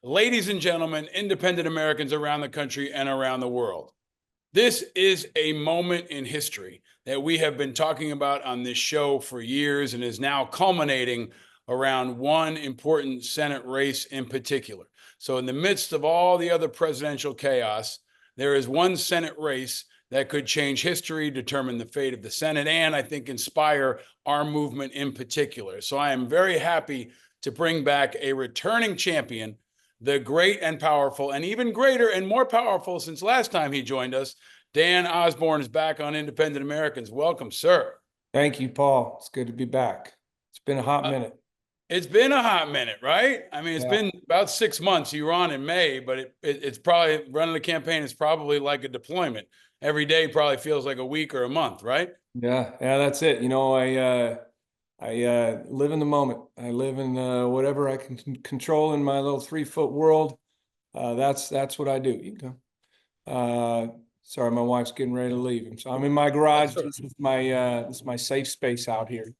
Ladies and gentlemen, independent Americans around the country and around the world, this is a moment in history that we have been talking about on this show for years and is now culminating around one important Senate race in particular. So in the midst of all the other presidential chaos, there is one Senate race that could change history, determine the fate of the Senate, and I think inspire our movement in particular. So I am very happy to bring back a returning champion, the great and powerful, and even greater and more powerful since last time he joined us. Dan Osborn is back on Independent Americans. Welcome, sir. Thank you, Paul. It's good to be back. It's been a hot minute. It's been a hot minute, right? I mean, it's been about 6 months. You were on in May, but it's probably running the campaign is probably like a deployment. Every day probably feels like a week or a month, right? Yeah, that's it. You know, I live in the moment. I live in whatever I can control in my little 3-foot world. That's what I do. You go. Sorry, my wife's getting ready to leave. So I'm in my garage. This is my safe space out here.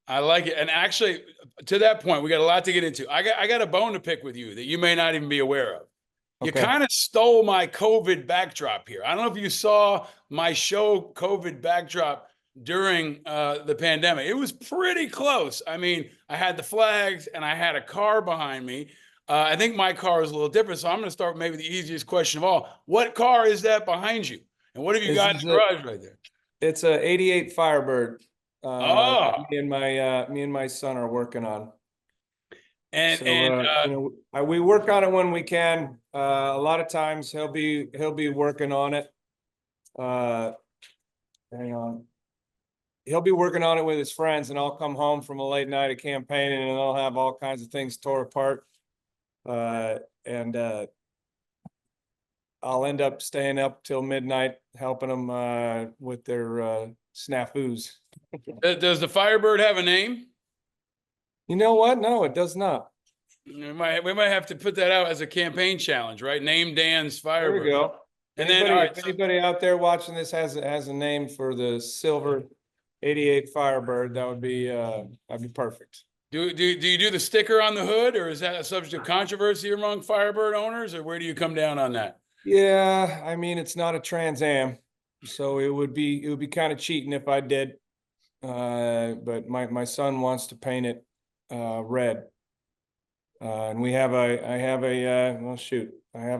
I like it. And actually, to that point, we got a lot to get into. I got a bone to pick with you that you may not even be aware of. You kind of stole my COVID backdrop here. I don't know if you saw my show COVID backdrop during the pandemic. It was pretty close. I mean, I had the flags and I had a car behind me. I think my car is a little different. So I'm going to start with maybe the easiest question of all. What car is that behind you? And what have you got in the garage right there? It's a '88 Firebird. Me and my son are working on. We work on it when we can. A lot of times he'll be working on it. Hang on. He'll be working on it with his friends, and I'll come home from a late night of campaigning, and they'll have all kinds of things tore apart. I'll end up staying up till midnight helping them with their snafus. Does the Firebird have a name? You know what? No, it does not. We might have to put that out as a campaign challenge, right? Name Dan's Firebird. There we go. And if anybody out there watching this has a name for the silver '88 Firebird, that'd be perfect. Do you do the sticker on the hood, or is that a subject of controversy among Firebird owners, or where do you come down on that? Yeah, I mean, it's not a Trans Am, so it would be kind of cheating if I did. But my son wants to paint it red. And I have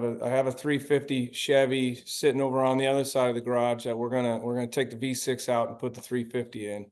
a 350 Chevy sitting over on the other side of the garage that we're gonna take the V6 out and put the 350 in.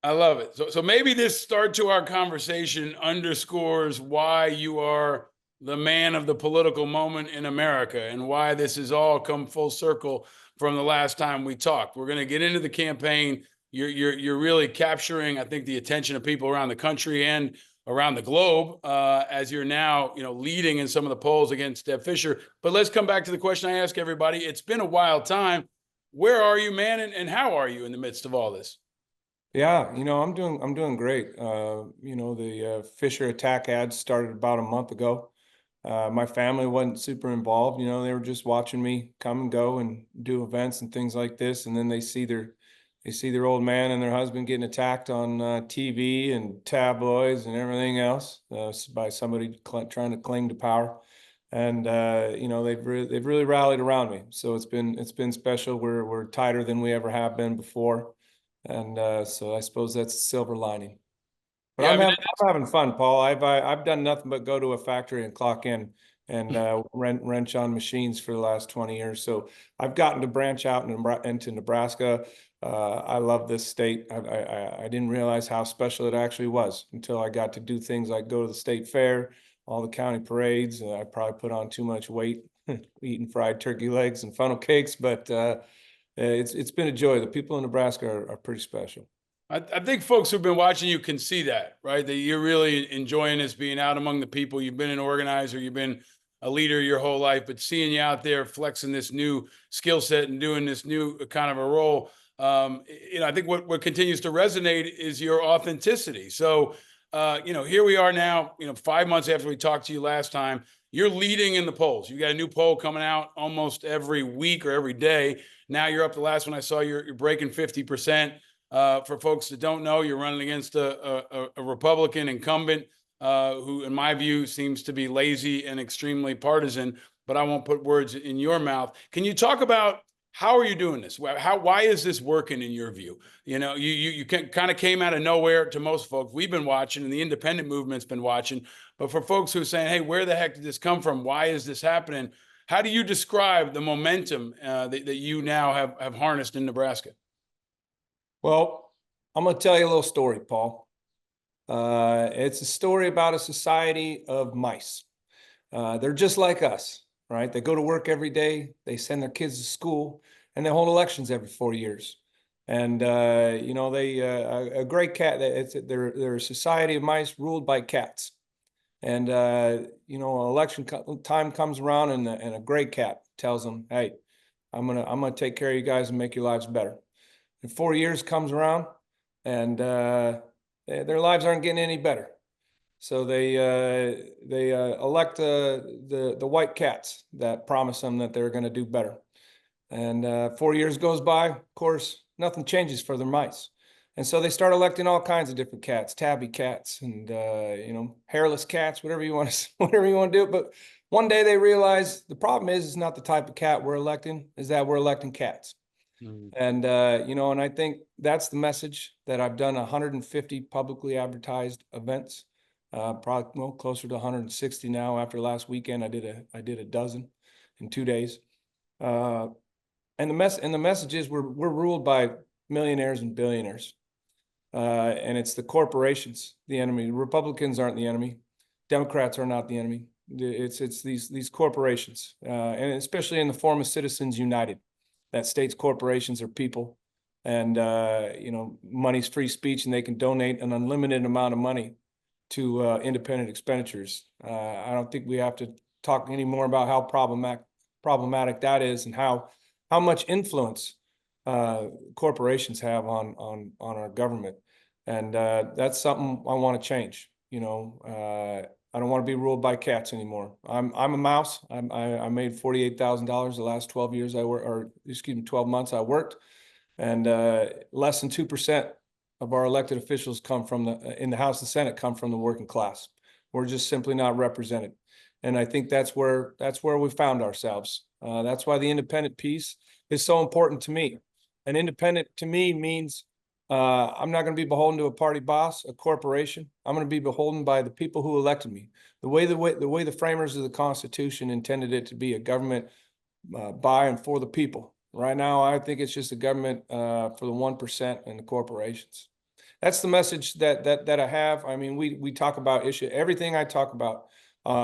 I love it. So maybe this start to our conversation underscores why you are the man of the political moment in America and why this has all come full circle from the last time we talked. We're going to get into the campaign. You're really capturing, I think, the attention of people around the country and around the globe as you're now, leading in some of the polls against Deb Fischer. But let's come back to the question I ask everybody. It's been a wild time. Where are you, man, and how are you in the midst of all this? Yeah, I'm doing great. The Fischer attack ads started about a month ago. My family wasn't super involved. They were just watching me come and go and do events and things like this, and then they see their old man and their husband getting attacked on TV and tabloids and everything else by somebody trying to cling to power. And they've really rallied around me. So it's been special. We're tighter than we ever have been before. And so I suppose that's a silver lining. But I'm having fun, Paul. I've done nothing but go to a factory and clock in and wrench on machines for the last 20 years. So I've gotten to branch out into Nebraska. I love this state. I didn't realize how special it actually was until I got to do things like go to the state fair, all the county parades. I probably put on too much weight eating fried turkey legs and funnel cakes, but it's been a joy. The people in Nebraska are pretty special. I think folks who've been watching you can see that, right? That you're really enjoying this, being out among the people. You've been an organizer, you've been a leader your whole life, but seeing you out there flexing this new skill set and doing this new kind of a role, I think what continues to resonate is your authenticity. So, here we are now, 5 months after we talked to you last time. You're leading in the polls. You got a new poll coming out almost every week or every day. Now you're up. The last one I saw, you're breaking 50%. For folks that don't know, you're running against a Republican incumbent. who, in my view, seems to be lazy and extremely partisan. But I won't put words in your mouth. Can you talk about how are you doing this? Why is this working in your view? You kind of came out of nowhere to most folks. We've been watching, and the independent movement's been watching. But for folks who are saying, "Hey, where the heck did this come from? Why is this happening?" How do you describe the momentum that you now have harnessed in Nebraska? Well, I'm going to tell you a little story, Paul. It's a story about a society of mice. They're just like us, right? They go to work every day, they send their kids to school, and they hold elections every 4 years. And a great cat. They're a society of mice ruled by cats. And election time comes around, and a great cat tells them, "Hey, I'm gonna take care of you guys and make your lives better." And 4 years comes around, and their lives aren't getting any better. So they elect the white cats that promise them that they're going to do better. And 4 years goes by. Of course, nothing changes for their mice. And so they start electing all kinds of different cats, tabby cats, and hairless cats, whatever you want to do. But one day they realize the problem is not the type of cat we're electing, is that we're electing cats. And and I think that's the message that I've done 150 publicly advertised events, probably closer to 160 now. After last weekend, I did a dozen in 2 days. And the message is we're ruled by millionaires and billionaires. And it's the corporations, the enemy. Republicans aren't the enemy. Democrats are not the enemy. It's these corporations, and especially in the form of Citizens United, that states corporations are people, and money's free speech, and they can donate an unlimited amount of money to independent expenditures. I don't think we have to talk anymore about how problematic that is, and how much influence corporations have on our government. And that's something I want to change. I don't want to be ruled by cats anymore. I'm a mouse. I made $48,000 the last 12 years 12 months I worked, and less than 2% of our elected officials come from in the House and Senate come from the working class. We're just simply not represented, and I think that's where we found ourselves. That's why the independent piece is so important to me. An independent to me means I'm not going to be beholden to a party boss, a corporation. I'm going to be beholden by the people who elected me. The way the framers of the Constitution intended it to be a government by and for the people. Right now, I think it's just a government for the 1% and the corporations. That's the message that I have. I mean, we talk about issue. Everything I talk about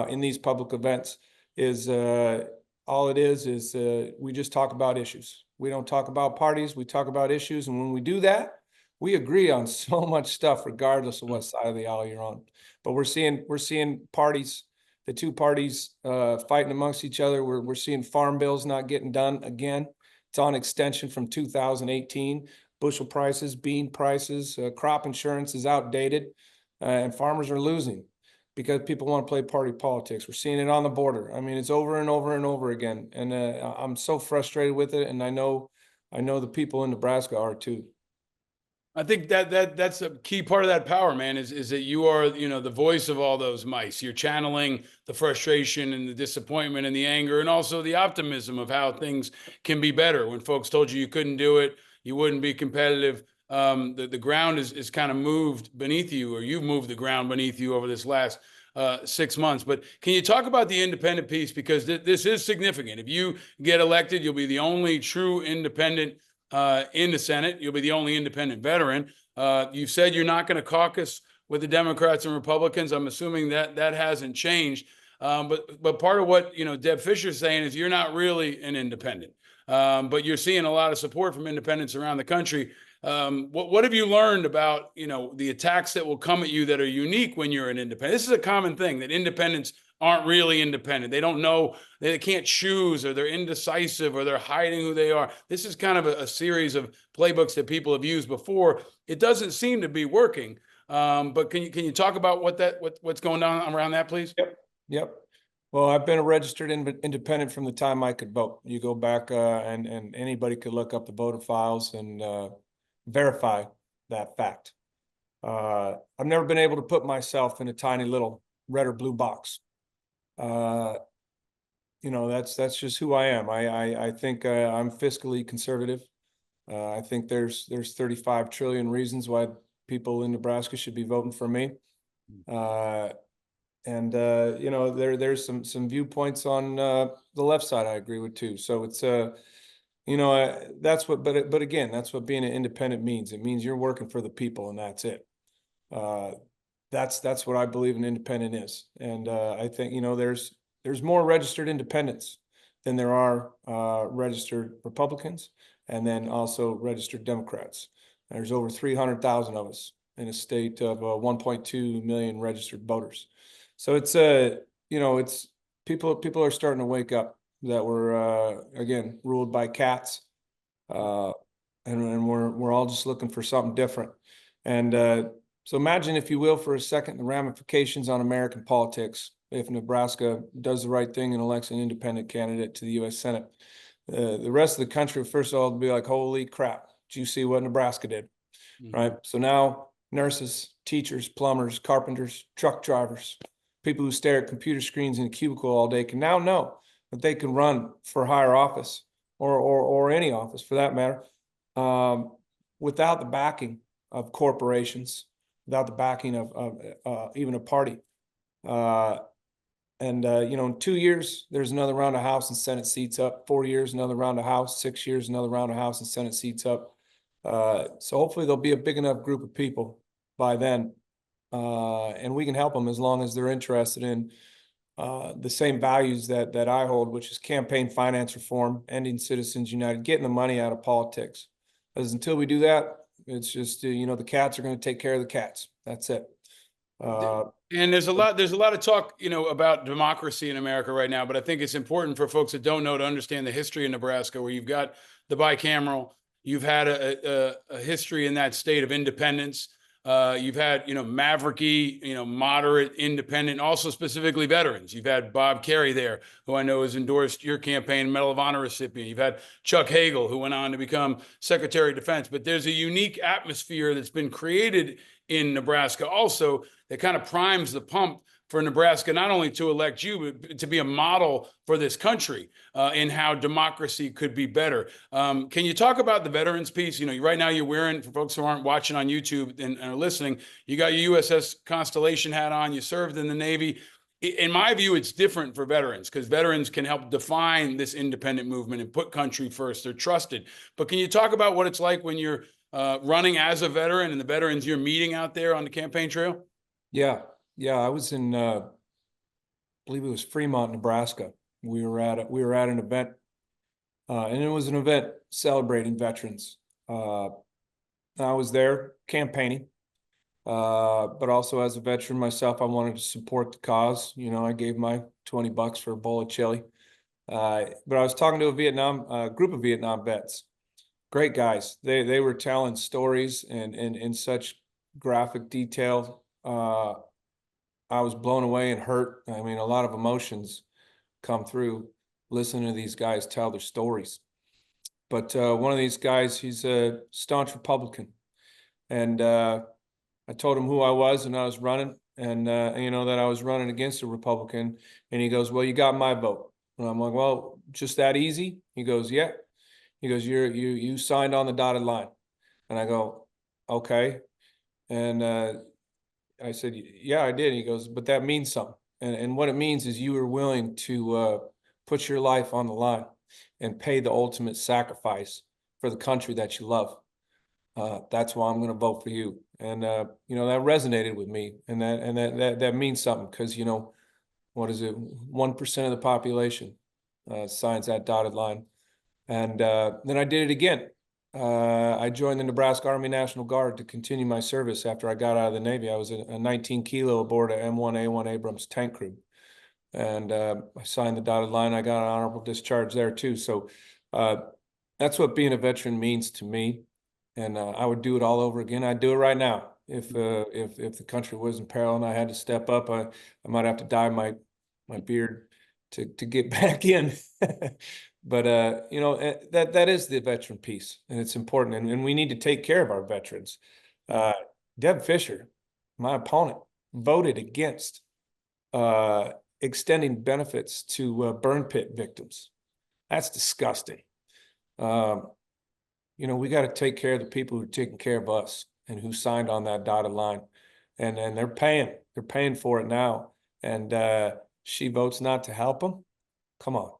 in these public events is all it is we just talk about issues. We don't talk about parties. We talk about issues, and when we do that, we agree on so much stuff, regardless of what side of the aisle you're on. But we're seeing parties, the two parties fighting amongst each other. We're seeing farm bills not getting done again. It's on extension from 2018. Bushel prices, bean prices, crop insurance is outdated, and farmers are losing because people want to play party politics. We're seeing it on the border. I mean, it's over and over and over again. And I'm so frustrated with it. And I know the people in Nebraska are too. I think that's a key part of that power, man, is that you are, the voice of all those mice. You're channeling the frustration and the disappointment and the anger, and also the optimism of how things can be better. When folks told you couldn't do it, you wouldn't be competitive, the ground is kind of moved beneath you, or you've moved the ground beneath you over this last 6 months. But can you talk about the independent piece? Because this is significant. If you get elected, you'll be the only true independent in the Senate. You'll be the only independent veteran. You've said you're not going to caucus with the Democrats and Republicans. I'm assuming that hasn't changed. But part of what Deb Fischer is saying is you're not really an independent, but you're seeing a lot of support from independents around the country. What have you learned about the attacks that will come at you that are unique when you're an independent? This is a common thing, that independents aren't really independent. They don't know, they can't choose, or they're indecisive, or they're hiding who they are. This is kind of a series of playbooks that people have used before. It doesn't seem to be working. But can you talk about what's going on around that, please? Yep. Well, I've been a registered independent from the time I could vote. You go back and anybody could look up the voter files and verify that fact. I've never been able to put myself in a tiny little red or blue box. That's just who I am. I think I'm fiscally conservative. I think there's 35 trillion reasons why people in Nebraska should be voting for me. There's some viewpoints on the left side I agree with too. So it's that's what, but again, that's what being an independent means. It means you're working for the people, and that's it. That's what I believe an independent is. And I think there's more registered independents than there are registered Republicans, and then also registered Democrats. There's over 300,000 of us in a state of 1.2 million registered voters. So it's it's people are starting to wake up that we're again ruled by cats, and we're all just looking for something different. And so imagine, if you will, for a second, the ramifications on American politics if Nebraska does the right thing and elects an independent candidate to the U.S. Senate. The rest of the country, first of all, will be like, holy crap, did you see what Nebraska did? Mm-hmm. Right? So now nurses, teachers, plumbers, carpenters, truck drivers, people who stare at computer screens in a cubicle all day can now know that they can run for higher office or any office for that matter, without the backing of corporations, without the backing of even a party. In 2 years, there's another round of House and Senate seats up. 4 years, another round of House. 6 years, another round of House and Senate seats up. So hopefully there'll be a big enough group of people by then, and we can help them as long as they're interested in the same values that I hold, which is campaign finance reform, ending Citizens United, getting the money out of politics. Because until we do that, it's just the cats are going to take care of the cats. That's it. And there's a lot of talk, about democracy in America right now, but I think it's important for folks that don't know to understand the history in Nebraska, where you've got the bicameral, you've had a history in that state of independence. You've had, mavericky, moderate, independent, also specifically veterans. You've had Bob Kerrey there, who I know has endorsed your campaign, Medal of Honor recipient. You've had Chuck Hagel, who went on to become Secretary of Defense. But there's a unique atmosphere that's been created in Nebraska also that kind of primes the pump for Nebraska, not only to elect you, but to be a model for this country in how democracy could be better. Can you talk about the veterans piece? Right now you're wearing, for folks who aren't watching on YouTube and are listening, you got your USS Constellation hat on, you served in the Navy. In my view, it's different for veterans because veterans can help define this independent movement and put country first. They're trusted. But can you talk about what it's like when you're running as a veteran and the veterans you're meeting out there on the campaign trail? Yeah. I was in, I believe it was Fremont, Nebraska. We were at an event, and it was an event celebrating veterans. I was there campaigning, but also as a veteran myself, I wanted to support the cause. I gave my $20 for a bowl of chili. But I was talking to a group of Vietnam vets. Great guys. They were telling stories and in such graphic detail. I was blown away and hurt. I mean, a lot of emotions come through listening to these guys tell their stories. But one of these guys, he's a staunch Republican. And I told him who I was and I was running, and that I was running against a Republican. And he goes, "Well, you got my vote." And I'm like, "Well, just that easy?" He goes, "Yeah." He goes, you signed on the dotted line." And I go, "Okay." And I said, "Yeah, I did." He goes, "But that means something." And what it means is you were willing to put your life on the line and pay the ultimate sacrifice for the country that you love. That's why I'm going to vote for you. And that resonated with me, and that means something because what is it? 1% of the population signs that dotted line. And then I did it again. I joined the Nebraska Army National Guard to continue my service after I got out of the Navy. I was a 19 kilo aboard a M1A1 Abrams tank crew. And I signed the dotted line. I got an honorable discharge there too. So that's what being a veteran means to me. And I would do it all over again. I'd do it right now. If the country was in peril and I had to step up, I might have to dye my beard to get back in. But that is the veteran piece, and it's important, and we need to take care of our veterans. Deb Fischer, my opponent, voted against extending benefits to burn pit victims. That's disgusting. You know, we got to take care of the people who are taking care of us and who signed on that dotted line. And they're paying for it now. And she votes not to help them. Come on.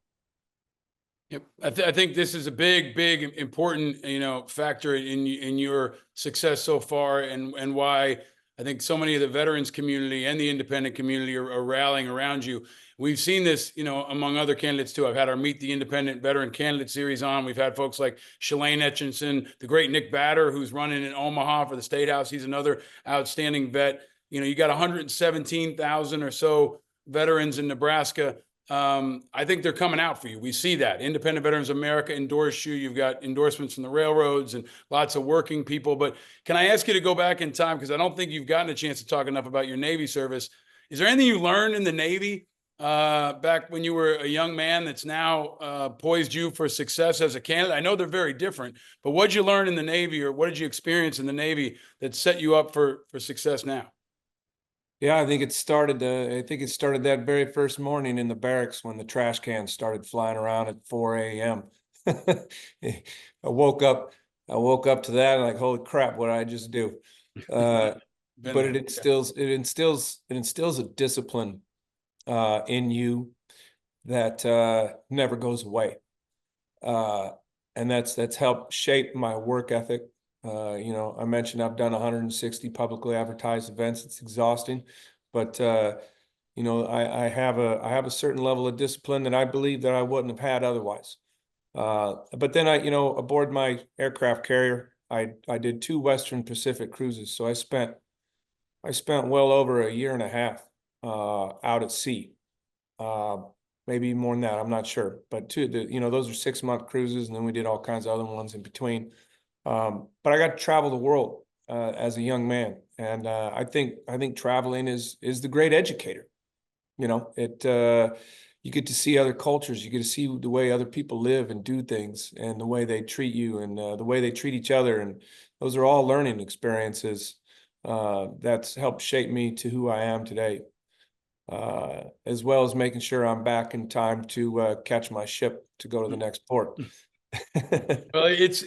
Yep. I think this is a big, important, factor in your success so far, and why I think so many of the veterans community and the independent community are rallying around you. We've seen this, among other candidates too. I've had our Meet the Independent Veteran Candidate series on. We've had folks like Shelane Etchison, the great Nick Batter, who's running in Omaha for the State House. He's another outstanding vet. You got 117,000 or so veterans in Nebraska. I think they're coming out for you. We see that. Independent Veterans America endorsed you. You've got endorsements from the railroads and lots of working people. But can I ask you to go back in time? Because I don't think you've gotten a chance to talk enough about your Navy service. Is there anything you learned in the Navy back when you were a young man that's now poised you for success as a candidate? I know they're very different, but what did you learn in the Navy, or what did you experience in the Navy that set you up for success now? Yeah, I think it started. I think it started that very first morning in the barracks when the trash cans started flying around at 4 a.m. I woke up. I woke up to that and like, holy crap, what did I just do? But it instills a discipline in you that never goes away, and that's helped shape my work ethic. I mentioned I've done 160 publicly advertised events. It's exhausting, but I have a certain level of discipline that I believe that I wouldn't have had otherwise. But then aboard my aircraft carrier, I did 2 Western Pacific cruises. So I spent well over a year and a half out at sea. Maybe more than that, I'm not sure. But those are 6-month cruises, and then we did all kinds of other ones in between. But I got to travel the world as a young man, and I think traveling is the great educator. You get to see other cultures, you get to see the way other people live and do things, and the way they treat you, and the way they treat each other, and those are all learning experiences that's helped shape me to who I am today, as well as making sure I'm back in time to catch my ship to go to the next port. Well, it's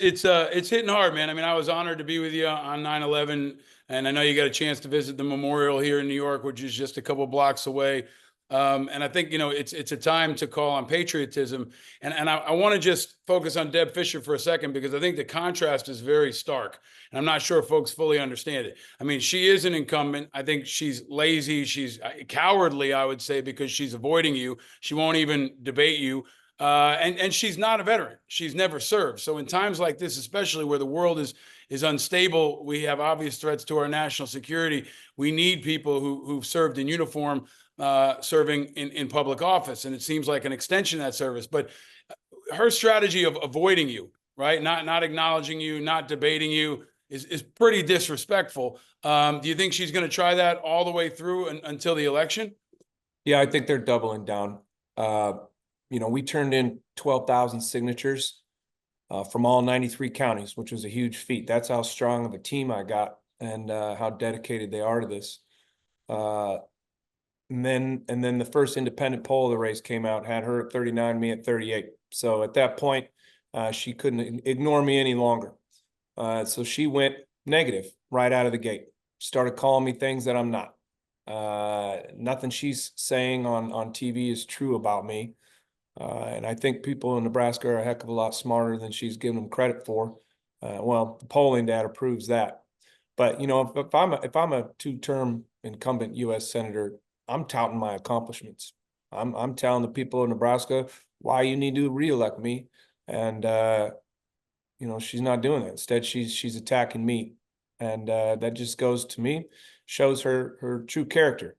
hitting hard, man. I mean, I was honored to be with you on 9/11, and I know you got a chance to visit the memorial here in New York, which is just a couple blocks away. And I think it's a time to call on patriotism, and I want to just focus on Deb Fischer for a second, because I think the contrast is very stark, and I'm not sure folks fully understand it. I mean, she is an incumbent. I think she's lazy, she's cowardly, I would say, because she's avoiding you. She won't even debate you. And she's not a veteran. She's never served. So in times like this, especially where the world is unstable, we have obvious threats to our national security. We need people who've served in uniform, serving in public office. And it seems like an extension of that service. But her strategy of avoiding you, right? Not acknowledging you, not debating you is pretty disrespectful. Do you think she's going to try that all the way through until the election? Yeah, I think they're doubling down. We turned in 12,000 signatures from all 93 counties, which was a huge feat. That's how strong of a team I got, and how dedicated they are to this. And then the first independent poll of the race came out, had her at 39, me at 38. So at that point, she couldn't ignore me any longer. So she went negative right out of the gate. Started calling me things that I'm not. Nothing she's saying on TV is true about me. And I think people in Nebraska are a heck of a lot smarter than she's giving them credit for. Well, the polling data proves that. But if I'm a 2-term incumbent U.S. senator, I'm touting my accomplishments. I'm telling the people of Nebraska why you need to reelect me, and she's not doing that. Instead, she's attacking me, and that just goes to me, shows her true character.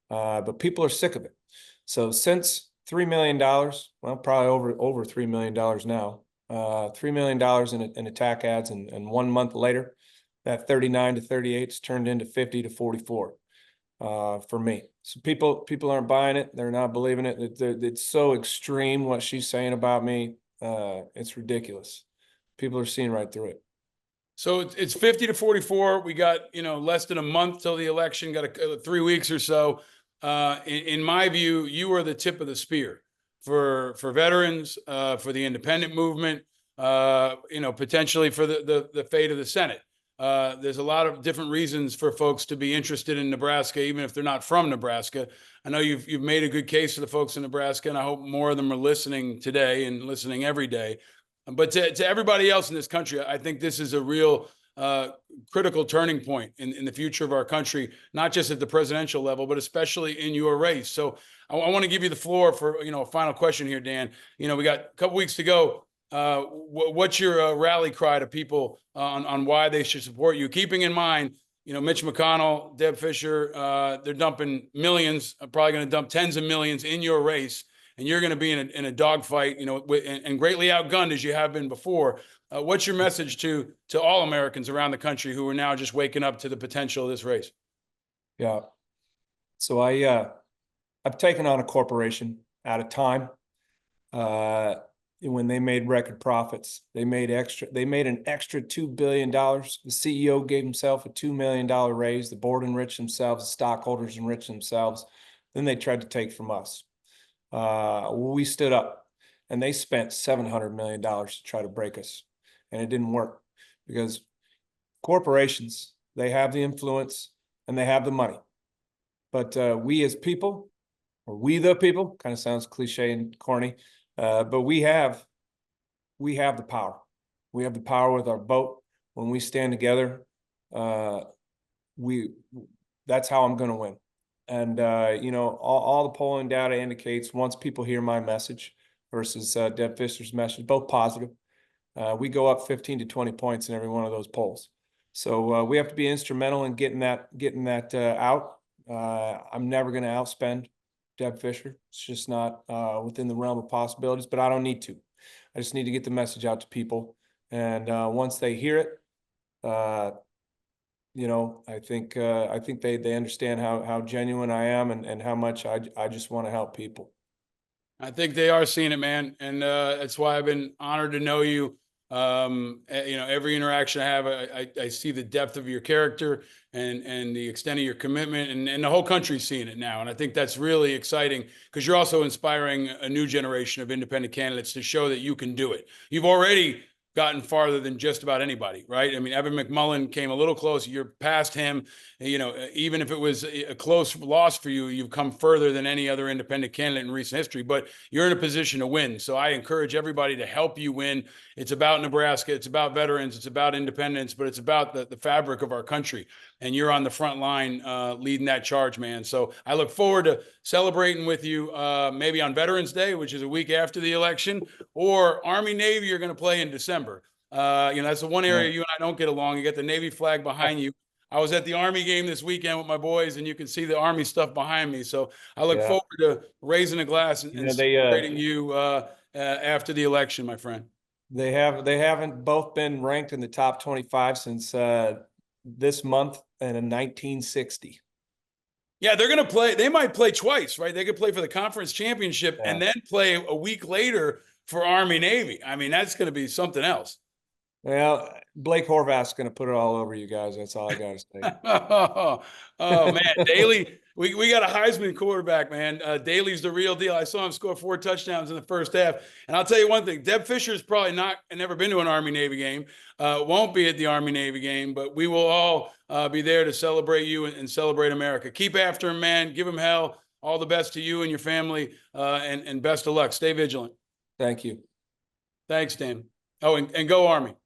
But people are sick of it. So since $3 million, well, probably over $3 million now, $3 million in attack ads, and 1 month later, that 39 to 38's turned into 50 to 44 for me. So people aren't buying it. They're not believing it. It's so extreme what she's saying about me. It's ridiculous. People are seeing right through it. So it's 50 to 44. We got, less than a month till the election, got 3 weeks or so. In my view, you are the tip of the spear for veterans, for the independent movement, potentially for the fate of the Senate. There's a lot of different reasons for folks to be interested in Nebraska, even if they're not from Nebraska. I know you've made a good case for the folks in Nebraska, and I hope more of them are listening today and listening every day. But to everybody else in this country, I think this is a real critical turning point in the future of our country, not just at the presidential level, but especially in your race. So I want to give you the floor for a final question here, Dan. We got a couple weeks to go. What's your rally cry to people on why they should support you? Keeping in mind, Mitch McConnell, Deb Fischer, they're dumping millions, probably going to dump tens of millions in your race. And you're going to be in a dogfight, and greatly outgunned as you have been before. What's your message to all Americans around the country who are now just waking up to the potential of this race? Yeah. So I've taken on a corporation at a time. When they made record profits, they made an extra $2 billion. The CEO gave himself a $2 million raise. The board enriched themselves, the stockholders enriched themselves. Then they tried to take from us. We stood up, and they spent $700 million to try to break us, and it didn't work because corporations, they have the influence and they have the money, but we as people, or we the people, kind of sounds cliche and corny, but we have the power. We have the power with our vote. When we stand together, that's how I'm going to win. And, all the polling data indicates once people hear my message versus Deb Fischer's message, both positive, we go up 15 to 20 points in every one of those polls. So we have to be instrumental in getting that out. I'm never going to outspend Deb Fischer. It's just not within the realm of possibilities, but I don't need to. I just need to get the message out to people. And once they hear it, I think they understand how genuine I am and how much I just want to help people. I think they are seeing it, man, and that's why I've been honored to know you. Every interaction I have, I see the depth of your character and the extent of your commitment, and the whole country's seeing it now. And I think that's really exciting because you're also inspiring a new generation of independent candidates to show that you can do it. You've already gotten farther than just about anybody, right? I mean, Evan McMullin came a little close. You're past him. Even if it was a close loss for you, you've come further than any other independent candidate in recent history, but you're in a position to win. So I encourage everybody to help you win. It's about Nebraska. It's about veterans. It's about independence, but it's about the fabric of our country. And you're on the front line leading that charge, man. So I look forward to celebrating with you maybe on Veterans Day, which is a week after the election, or Army-Navy you're going to play in December. That's the one area you and I don't get along. You got the Navy flag behind you. I was at the Army game this weekend with my boys, and you can see the Army stuff behind me. So I look forward to raising a glass and celebrating you after the election, my friend. They haven't both been ranked in the top 25 since this month and in 1960. Yeah, they're going to play. They might play twice, right? They could play for the conference championship and then play a week later for Army Navy. I mean, that's going to be something else. Well, Blake Horvath's going to put it all over you guys. That's all I got to say. Oh man, Daly, we got a Heisman quarterback, man. Daly's the real deal. I saw him score 4 touchdowns in the first half. And I'll tell you one thing, Deb Fischer's probably never been to an Army-Navy game, won't be at the Army-Navy game, but we will all be there to celebrate you and celebrate America. Keep after him, man. Give him hell. All the best to you and your family, and best of luck. Stay vigilant. Thank you. Thanks, Dan. Oh, and go Army.